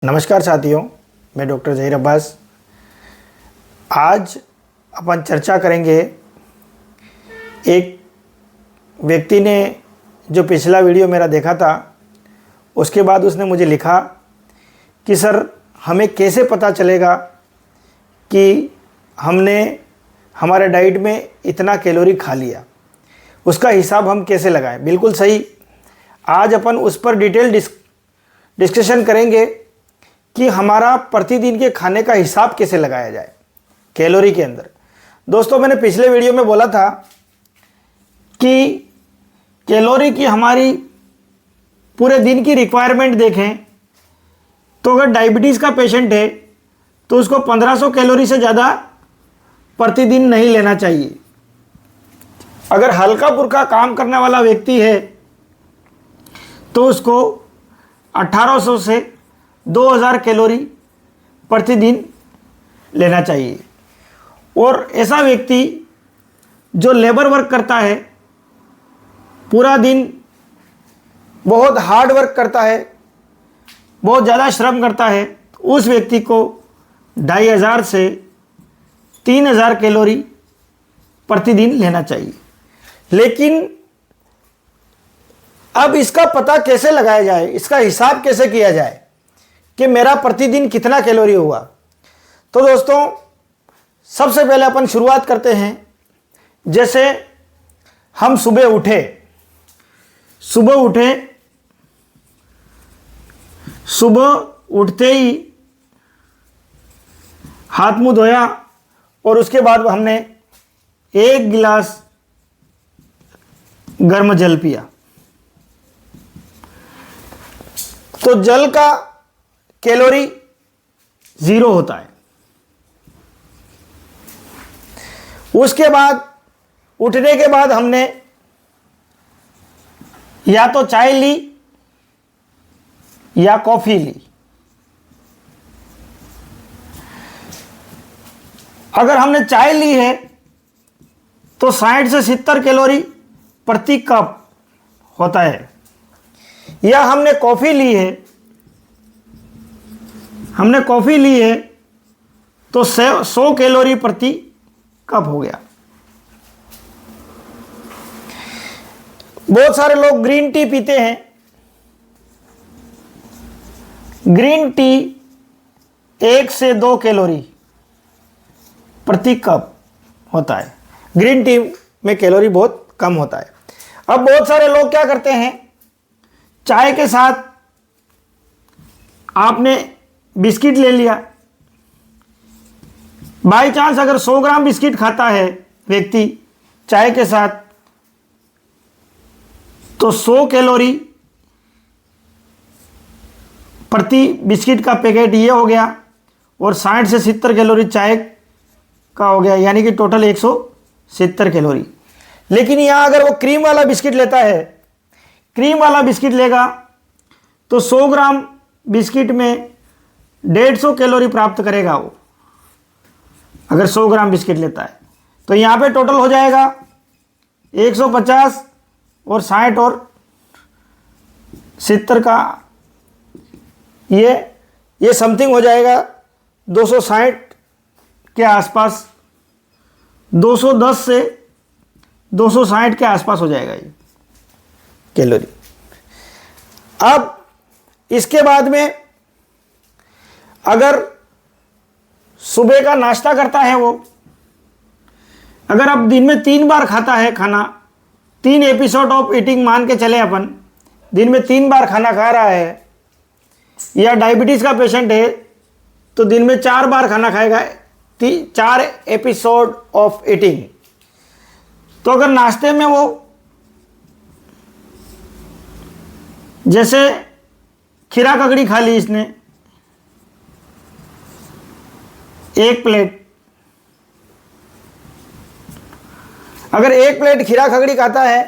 नमस्कार साथियों, मैं डॉक्टर ज़हीर अब्बास। आज अपन चर्चा करेंगे एक व्यक्ति ने जो पिछला वीडियो मेरा देखा था, उसके बाद उसने मुझे लिखा कि सर हमें कैसे पता चलेगा कि हमने हमारे डाइट में इतना कैलोरी खा लिया, उसका हिसाब हम कैसे लगाएं। बिल्कुल सही। आज अपन उस पर डिटेल डिस्कशन करेंगे कि हमारा प्रतिदिन के खाने का हिसाब कैसे लगाया जाए कैलोरी के अंदर। दोस्तों, मैंने पिछले वीडियो में बोला था कि कैलोरी की हमारी पूरे दिन की रिक्वायरमेंट देखें तो अगर डायबिटीज़ का पेशेंट है तो उसको 1500 कैलोरी से ज़्यादा प्रतिदिन नहीं लेना चाहिए। अगर हल्का फुल्का काम करने वाला व्यक्ति है तो उसको 1800 से 2000 कैलोरी प्रतिदिन लेना चाहिए। और ऐसा व्यक्ति जो लेबर वर्क करता है, पूरा दिन बहुत हार्ड वर्क करता है, बहुत ज़्यादा श्रम करता है, उस व्यक्ति को 2500 से 3000 कैलोरी प्रतिदिन लेना चाहिए। लेकिन अब इसका पता कैसे लगाया जाए, इसका हिसाब कैसे किया जाए कि मेरा प्रतिदिन कितना कैलोरी हुआ। तो दोस्तों, सबसे पहले अपन शुरुआत करते हैं। जैसे हम सुबह उठते ही हाथ मुंह धोया और उसके बाद हमने 1 गिलास गर्म जल पिया। तो जल का कैलोरी 0 होता है। उसके बाद उठने के बाद हमने या तो चाय ली या कॉफी ली। अगर हमने चाय ली है तो 60 से 70 कैलोरी प्रति कप होता है, या हमने कॉफी ली है तो 100 कैलोरी प्रति कप हो गया। बहुत सारे लोग ग्रीन टी पीते हैं। ग्रीन टी 1 से 2 कैलोरी प्रति कप होता है। ग्रीन टी में कैलोरी बहुत कम होता है। अब बहुत सारे लोग क्या करते हैं, चाय के साथ आपने बिस्किट ले लिया। बाई चांस अगर 100 ग्राम बिस्किट खाता है व्यक्ति चाय के साथ, तो 100 कैलोरी प्रति बिस्किट का पैकेट ये हो गया, और 60 से 70 कैलोरी चाय का हो गया, यानी कि टोटल 170 कैलोरी। लेकिन यहाँ अगर वो क्रीम वाला बिस्किट लेता है, क्रीम वाला बिस्किट लेगा तो 100 ग्राम बिस्किट में 150 कैलोरी प्राप्त करेगा वो, अगर 100 ग्राम बिस्किट लेता है। तो यहाँ पे टोटल हो जाएगा 150 और 60 और 70 का, ये समथिंग हो जाएगा 260 के आसपास, 210 से 260 के आसपास हो जाएगा ये कैलोरी। अब इसके बाद में अगर सुबह का नाश्ता करता है वो, अगर अब दिन में 3 बार खाता है खाना, 3 एपिसोड ऑफ ईटिंग मान के चले अपन, दिन में 3 बार खाना खा रहा है, या डायबिटीज़ का पेशेंट है तो दिन में 4 बार खाना खाएगा, 4 एपिसोड ऑफ ईटिंग। तो अगर नाश्ते में वो जैसे खीरा ककड़ी खा ली इसने 1 प्लेट, अगर 1 प्लेट खीरा ककड़ी खाता है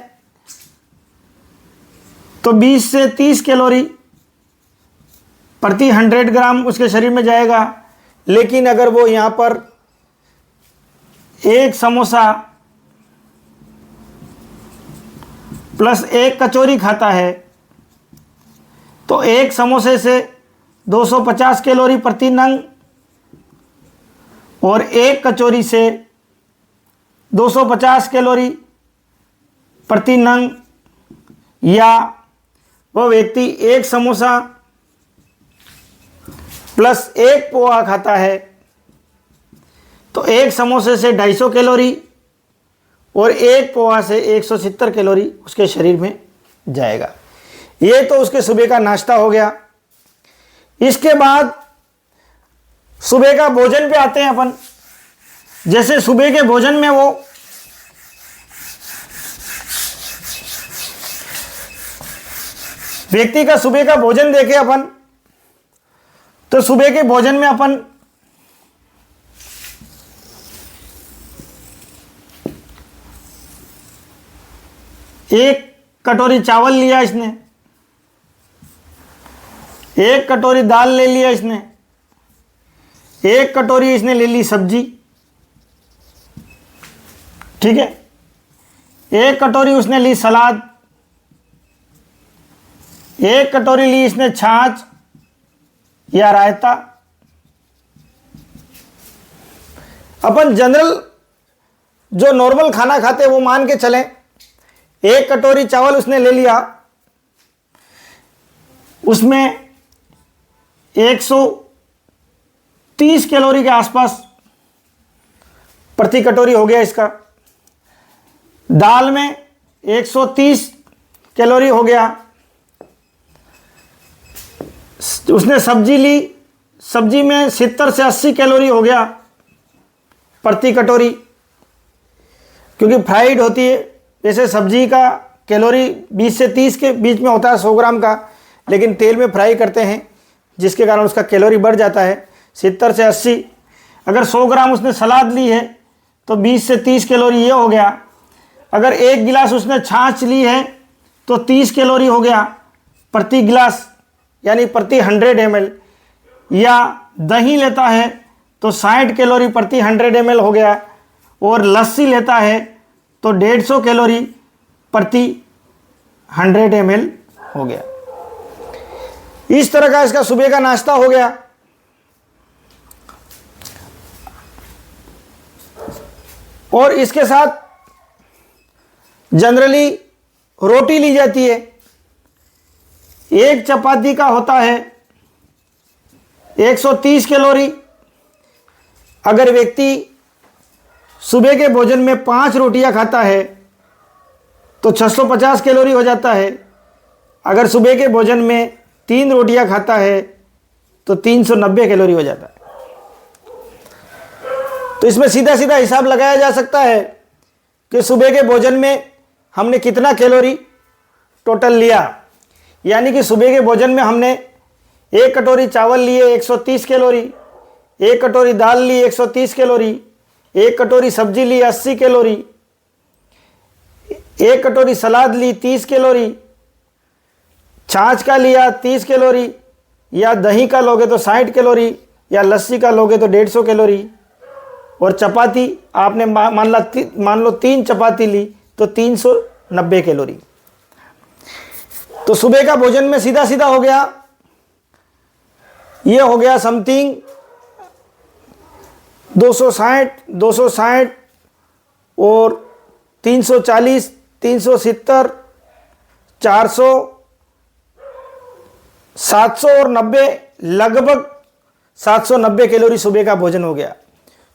तो 20 से 30 कैलोरी प्रति 100 ग्राम उसके शरीर में जाएगा। लेकिन अगर वो यहाँ पर 1 समोसा प्लस 1 कचौरी खाता है तो एक समोसे से 250 कैलोरी प्रति नंग, और एक कचौरी से 250 कैलोरी प्रति नंग, या वह व्यक्ति एक समोसा प्लस एक पोहा खाता है तो एक समोसे से 250 कैलोरी और एक पोहा से 170 कैलोरी उसके शरीर में जाएगा। ये तो उसके सुबह का नाश्ता हो गया। इसके बाद सुबह का भोजन पे आते हैं अपन। जैसे सुबह के भोजन में वो व्यक्ति का सुबह का भोजन देखे अपन, तो सुबह के भोजन में अपन एक कटोरी चावल लिया इसने, एक कटोरी दाल ले लिया इसने, एक कटोरी इसने ले ली सब्जी, ठीक है, एक कटोरी उसने ली सलाद, एक कटोरी ली इसने छाछ या रायता। अपन जनरल जो नॉर्मल खाना खाते वो मान के चलें, एक कटोरी चावल उसने ले लिया, उसमें 130 कैलोरी के आसपास प्रति कटोरी हो गया इसका। दाल में 130 कैलोरी हो गया। उसने सब्जी ली, सब्जी में 70 से 80 कैलोरी हो गया प्रति कटोरी, क्योंकि फ्राइड होती है। जैसे सब्जी का कैलोरी 20 से 30 के बीच में होता है 100 ग्राम का, लेकिन तेल में फ्राई करते हैं जिसके कारण उसका कैलोरी बढ़ जाता है 70 से 80। अगर 100 ग्राम उसने सलाद ली है तो 20 से 30 कैलोरी ये हो गया। अगर एक गिलास उसने छाछ ली है तो 30 कैलोरी हो गया प्रति गिलास, यानी प्रति 100 ml। या दही लेता है तो 60 कैलोरी प्रति 100 ml हो गया, और लस्सी लेता है तो 150 कैलोरी प्रति 100 ml हो गया। इस तरह का इसका सुबह का नाश्ता हो गया। और इसके साथ जनरली रोटी ली जाती है। एक चपाती का होता है 130 कैलोरी। अगर व्यक्ति सुबह के भोजन में 5 रोटियां खाता है तो 650 कैलोरी हो जाता है। अगर सुबह के भोजन में 3 रोटियां खाता है तो 390 कैलोरी हो जाता है। तो इसमें सीधा सीधा हिसाब लगाया जा सकता है कि सुबह के भोजन में हमने कितना कैलोरी टोटल लिया। यानी कि सुबह के भोजन में हमने एक कटोरी चावल लिए 130 कैलोरी, एक कटोरी दाल ली 130 कैलोरी, एक कटोरी सब्जी ली 80 कैलोरी, एक कटोरी सलाद ली 30 कैलोरी, छाछ का लिया 30 कैलोरी, या दही का लोगे तो 60 कैलोरी, या लस्सी का लोगे तो 150 कैलोरी, और चपाती आपने मान लो 3 चपाती ली तो 390 कैलोरी। तो सुबह का भोजन में सीधा सीधा हो गया, ये हो गया समथिंग 260 और 340, 370, 400, 700 और 90, लगभग 790 कैलोरी सुबह का भोजन हो गया।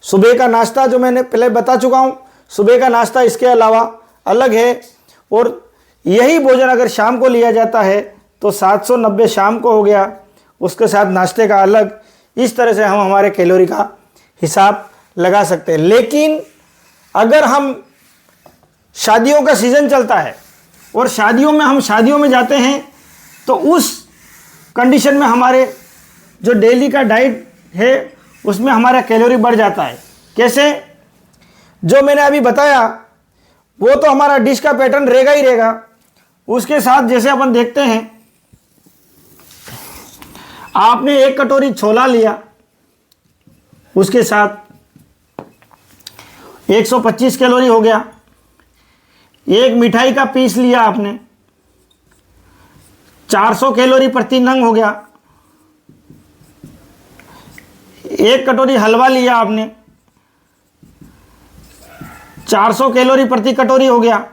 सुबह का नाश्ता जो मैंने पहले बता चुका हूँ, सुबह का नाश्ता इसके अलावा अलग है। और यही भोजन अगर शाम को लिया जाता है तो 790 शाम को हो गया, उसके साथ नाश्ते का अलग। इस तरह से हम हमारे कैलोरी का हिसाब लगा सकते हैं। लेकिन अगर हम शादियों का सीज़न चलता है और हम शादियों में जाते हैं तो उस कंडीशन में हमारे जो डेली का डाइट है उसमें हमारा कैलोरी बढ़ जाता है। कैसे? जो मैंने अभी बताया वो तो हमारा डिश का पैटर्न रहेगा ही रहेगा। उसके साथ जैसे अपन देखते हैं, आपने एक कटोरी छोला लिया, उसके साथ 125 कैलोरी हो गया। एक मिठाई का पीस लिया आपने, 400 कैलोरी प्रति नंग हो गया। 1 कटोरी हलवा लिया आपने, 400 कैलोरी प्रति कटोरी हो गया।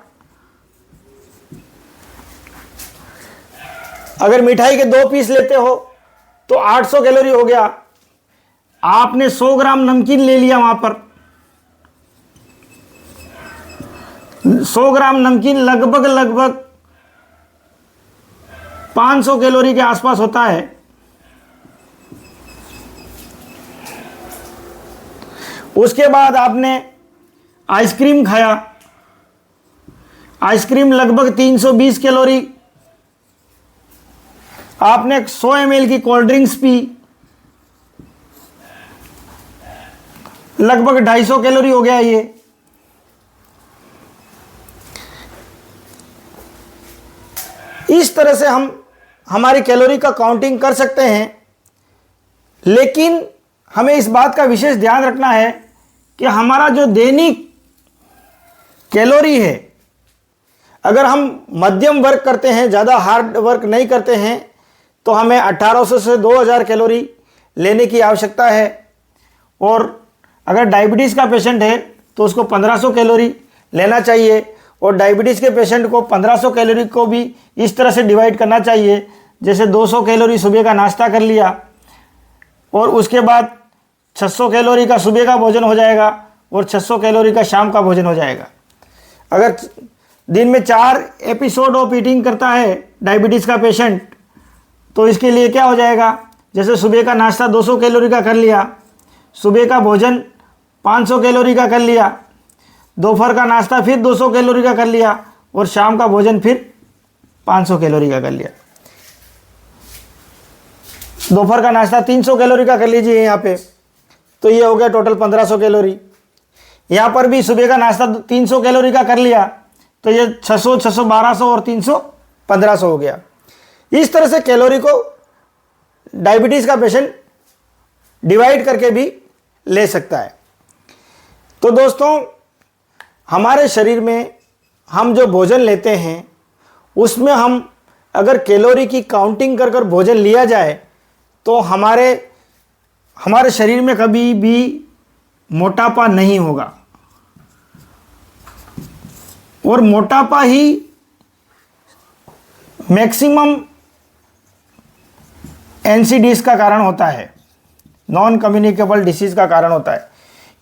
अगर मिठाई के 2 पीस लेते हो तो 800 कैलोरी हो गया। आपने 100 ग्राम नमकीन ले लिया, वहां पर 100 ग्राम नमकीन लगभग 500 कैलोरी के आसपास होता है। उसके बाद आपने आइसक्रीम खाया, आइसक्रीम लगभग 320 कैलोरी। आपने 100 ml की कोल्ड ड्रिंक्स पी, लगभग 250 कैलोरी हो गया ये। इस तरह से हम हमारी कैलोरी का काउंटिंग कर सकते हैं, लेकिन हमें इस बात का विशेष ध्यान रखना है कि हमारा जो दैनिक कैलोरी है, अगर हम मध्यम वर्क करते हैं, ज़्यादा हार्ड वर्क नहीं करते हैं, तो हमें 1800 से 2000 कैलोरी लेने की आवश्यकता है। और अगर डायबिटीज़ का पेशेंट है तो उसको 1500 कैलोरी लेना चाहिए। और डायबिटीज़ के पेशेंट को 1500 कैलोरी को भी इस तरह से डिवाइड करना चाहिए, जैसे 200 कैलोरी सुबह का नाश्ता कर लिया और उसके बाद 600 कैलोरी का सुबह का भोजन हो जाएगा और 600 कैलोरी का शाम का भोजन हो जाएगा। अगर दिन में 4 एपिसोड ऑफ ईटिंग करता है डायबिटीज़ का पेशेंट, तो इसके लिए क्या हो जाएगा, जैसे सुबह का नाश्ता 200 कैलोरी का कर लिया, सुबह का भोजन 500 कैलोरी का कर लिया, दोपहर का नाश्ता फिर 200 कैलोरी का कर लिया और शाम का भोजन फिर 500 कैलोरी का कर लिया। दोपहर का नाश्ता 300 कैलोरी का कर लीजिए यहाँ पे, तो ये हो गया टोटल 1500 कैलोरी। यहाँ पर भी सुबह का नाश्ता 300 कैलोरी का कर लिया, तो ये 600, 600, 1200 और 300, 1500 हो गया। इस तरह से कैलोरी को डायबिटीज़ का पेशेंट डिवाइड करके भी ले सकता है। तो दोस्तों, हमारे शरीर में हम जो भोजन लेते हैं उसमें हम अगर कैलोरी की काउंटिंग कर कर भोजन लिया जाए तो हमारे शरीर में कभी भी मोटापा नहीं होगा। और मोटापा ही मैक्सिमम एनसीडीज का कारण होता है, नॉन कम्युनिकेबल डिसीज़ का कारण होता है।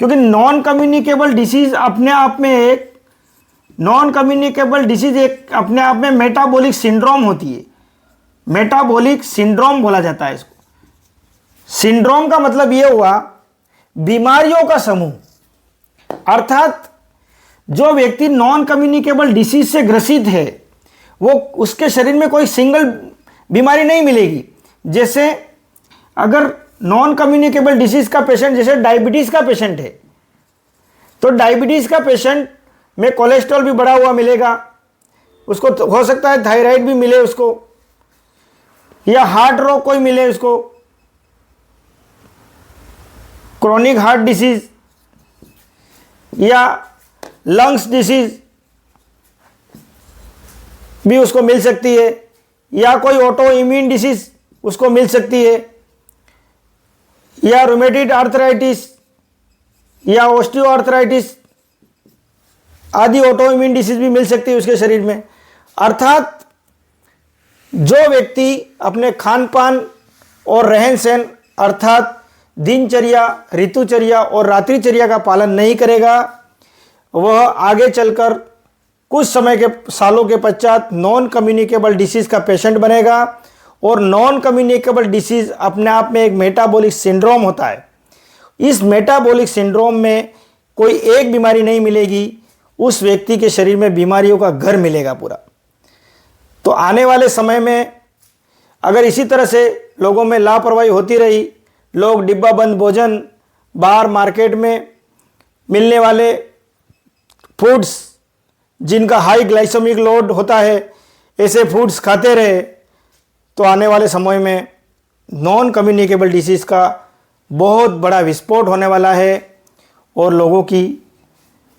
क्योंकि नॉन कम्युनिकेबल डिसीज़ अपने आप में एक मेटाबॉलिक सिंड्रोम होती है। मेटाबॉलिक सिंड्रोम बोला जाता है इसको। सिंड्रोम का मतलब ये हुआ बीमारियों का समूह, अर्थात जो व्यक्ति नॉन कम्युनिकेबल डिसीज से ग्रसित है वो उसके शरीर में कोई सिंगल बीमारी नहीं मिलेगी। जैसे अगर नॉन कम्युनिकेबल डिसीज का पेशेंट, जैसे डायबिटीज़ का पेशेंट है, तो डायबिटीज़ का पेशेंट में कोलेस्ट्रॉल भी बढ़ा हुआ मिलेगा उसको, तो हो सकता है थायराइड भी मिले उसको, या हार्ट रोग कोई मिले उसको, क्रोनिक हार्ट डिसीज या लंग्स डिसीज भी उसको मिल सकती है, या कोई ऑटो इम्यून डिसीज उसको मिल सकती है, या रूमेटॉइड आर्थराइटिस या ऑस्टियोआर्थराइटिस आदि ऑटो इम्यून डिसीज भी मिल सकती है उसके शरीर में। अर्थात जो व्यक्ति अपने खान पान और रहन सहन अर्थात दिनचर्या, ऋतुचर्या और रात्रिचर्या का पालन नहीं करेगा, वह आगे चलकर कुछ समय के सालों के पश्चात नॉन कम्युनिकेबल डिसीज़ का पेशेंट बनेगा। और नॉन कम्युनिकेबल डिसीज़ अपने आप में एक मेटाबॉलिक सिंड्रोम होता है। इस मेटाबॉलिक सिंड्रोम में कोई एक बीमारी नहीं मिलेगी, उस व्यक्ति के शरीर में बीमारियों का घर मिलेगा पूरा। तो आने वाले समय में अगर इसी तरह से लोगों में लापरवाही होती रही, लोग डिब्बा बंद भोजन, बाहर मार्केट में मिलने वाले फूड्स जिनका हाई ग्लाइसेमिक लोड होता है, ऐसे फूड्स खाते रहे, तो आने वाले समय में नॉन कम्युनिकेबल डिसीज़ का बहुत बड़ा विस्फोट होने वाला है और लोगों की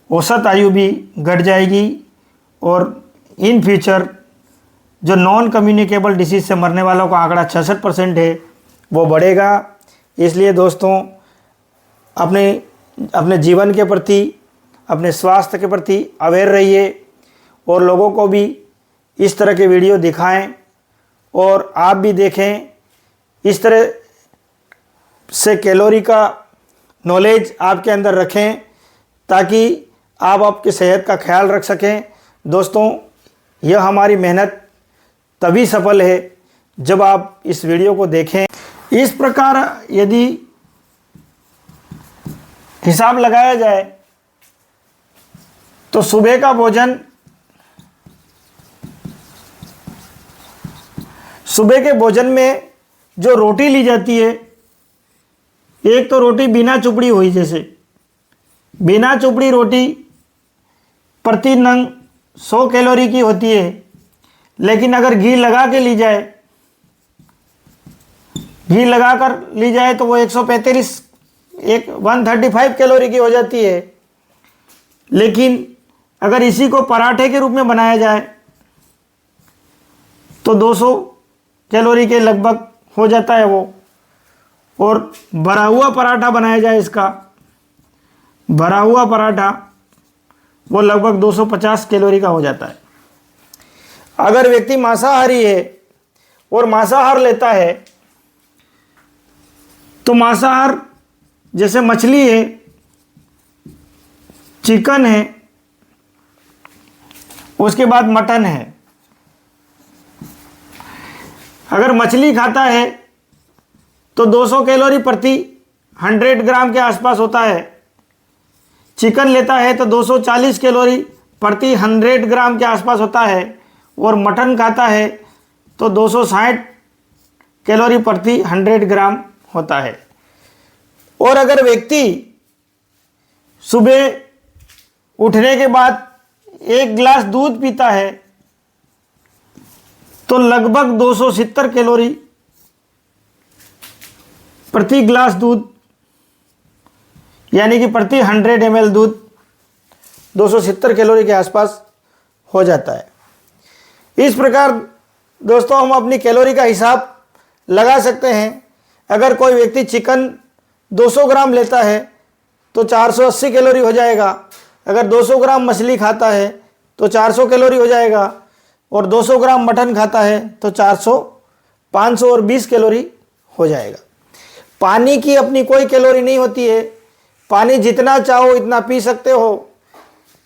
औसत आयु भी घट जाएगी और इन फ्यूचर जो नॉन कम्युनिकेबल डिसीज़ से मरने वालों का आंकड़ा 66% है वो बढ़ेगा। इसलिए दोस्तों, अपने अपने जीवन के प्रति, अपने स्वास्थ्य के प्रति अवेयर रहिए और लोगों को भी इस तरह के वीडियो दिखाएं और आप भी देखें। इस तरह से कैलोरी का नॉलेज आपके अंदर रखें ताकि आप आपकी सेहत का ख्याल रख सकें। दोस्तों, यह हमारी मेहनत तभी सफल है जब आप इस वीडियो को देखें। इस प्रकार यदि हिसाब लगाया जाए तो सुबह का भोजन, सुबह के भोजन में जो रोटी ली जाती है, एक तो रोटी बिना चुपड़ी हुई, जैसे बिना चुपड़ी रोटी प्रति नंग 100 कैलोरी की होती है, लेकिन अगर घी लगा के ली जाए, घी लगाकर ली जाए तो वो 135 कैलोरी की हो जाती है। लेकिन अगर इसी को पराठे के रूप में बनाया जाए तो 200 कैलोरी के लगभग हो जाता है वो। और भरा हुआ पराठा बनाया जाए, इसका भरा हुआ पराठा, वो लगभग 250 कैलोरी का हो जाता है। अगर व्यक्ति मांसाहारी है और मांसाहार लेता है तो मांसाहार जैसे मछली है, चिकन है, उसके बाद मटन है। अगर मछली खाता है तो 200 कैलोरी प्रति 100 ग्राम के आसपास होता है। चिकन लेता है तो 240 कैलोरी प्रति 100 ग्राम के आसपास होता है। और मटन खाता है तो 260 कैलोरी प्रति 100 ग्राम होता है। और अगर व्यक्ति सुबह उठने के बाद 1 गिलास दूध पीता है तो लगभग 270 कैलोरी प्रति गिलास दूध, यानी कि प्रति 100 ml दूध 270 कैलोरी के आसपास हो जाता है। इस प्रकार दोस्तों हम अपनी कैलोरी का हिसाब लगा सकते हैं। अगर कोई व्यक्ति चिकन 200 ग्राम लेता है तो 480 कैलोरी हो जाएगा। अगर 200 ग्राम मछली खाता है तो 400 कैलोरी हो जाएगा। और 200 ग्राम मटन खाता है तो 400, 500 और 20 कैलोरी हो जाएगा। पानी की अपनी कोई कैलोरी नहीं होती है। पानी जितना चाहो इतना पी सकते हो।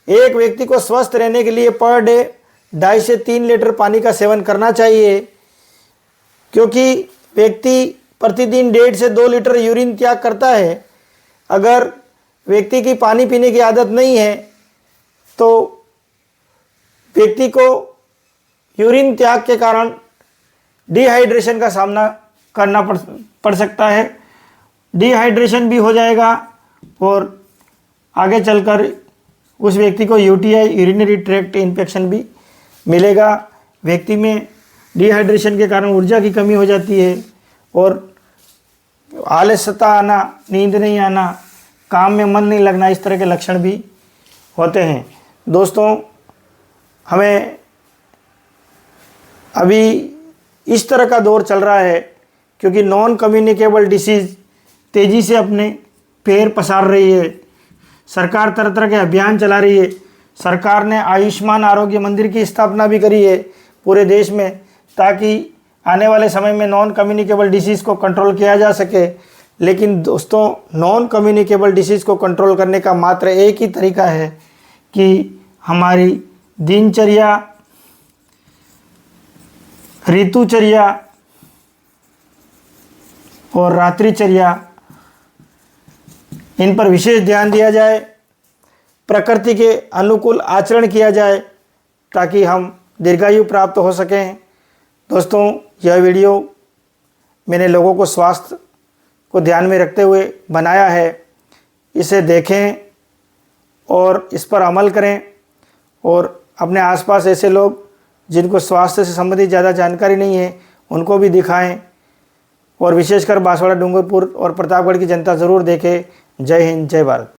एक व्यक्ति को स्वस्थ रहने के लिए पर डे 2.5 से 3 लीटर पानी का सेवन करना चाहिए, क्योंकि व्यक्ति प्रतिदिन 1.5 से 2 लीटर यूरिन त्याग करता है। अगर व्यक्ति की पानी पीने की आदत नहीं है तो व्यक्ति को यूरिन त्याग के कारण डिहाइड्रेशन का सामना करना पड़ सकता है। डिहाइड्रेशन भी हो जाएगा और आगे चलकर उस व्यक्ति को यूटीआई, यूरिनरी ट्रैक्ट इन्फेक्शन भी मिलेगा। व्यक्ति में डिहाइड्रेशन के कारण ऊर्जा की कमी हो जाती है और आलस्यता आना, नींद नहीं आना, काम में मन नहीं लगना, इस तरह के लक्षण भी होते हैं। दोस्तों, हमें अभी इस तरह का दौर चल रहा है क्योंकि नॉन कम्युनिकेबल डिसीज़ तेज़ी से अपने पैर पसार रही है। सरकार तरह तरह के अभियान चला रही है। सरकार ने आयुष्मान आरोग्य मंदिर की स्थापना भी करी है पूरे देश में, ताकि आने वाले समय में नॉन कम्युनिकेबल डिसीज़ को कंट्रोल किया जा सके। लेकिन दोस्तों, नॉन कम्युनिकेबल डिसीज़ को कंट्रोल करने का मात्र एक ही तरीका है कि हमारी दिनचर्या, ऋतुचर्या और रात्रिचर्या, इन पर विशेष ध्यान दिया जाए, प्रकृति के अनुकूल आचरण किया जाए ताकि हम दीर्घायु प्राप्त हो सकें। दोस्तों, यह वीडियो मैंने लोगों को स्वास्थ्य को ध्यान में रखते हुए बनाया है। इसे देखें और इस पर अमल करें और अपने आसपास ऐसे लोग जिनको स्वास्थ्य से संबंधित ज़्यादा जानकारी नहीं है उनको भी दिखाएं और विशेषकर बांसवाड़ा, डूंगरपुर और प्रतापगढ़ की जनता ज़रूर देखे। जय हिंद, जय भारत।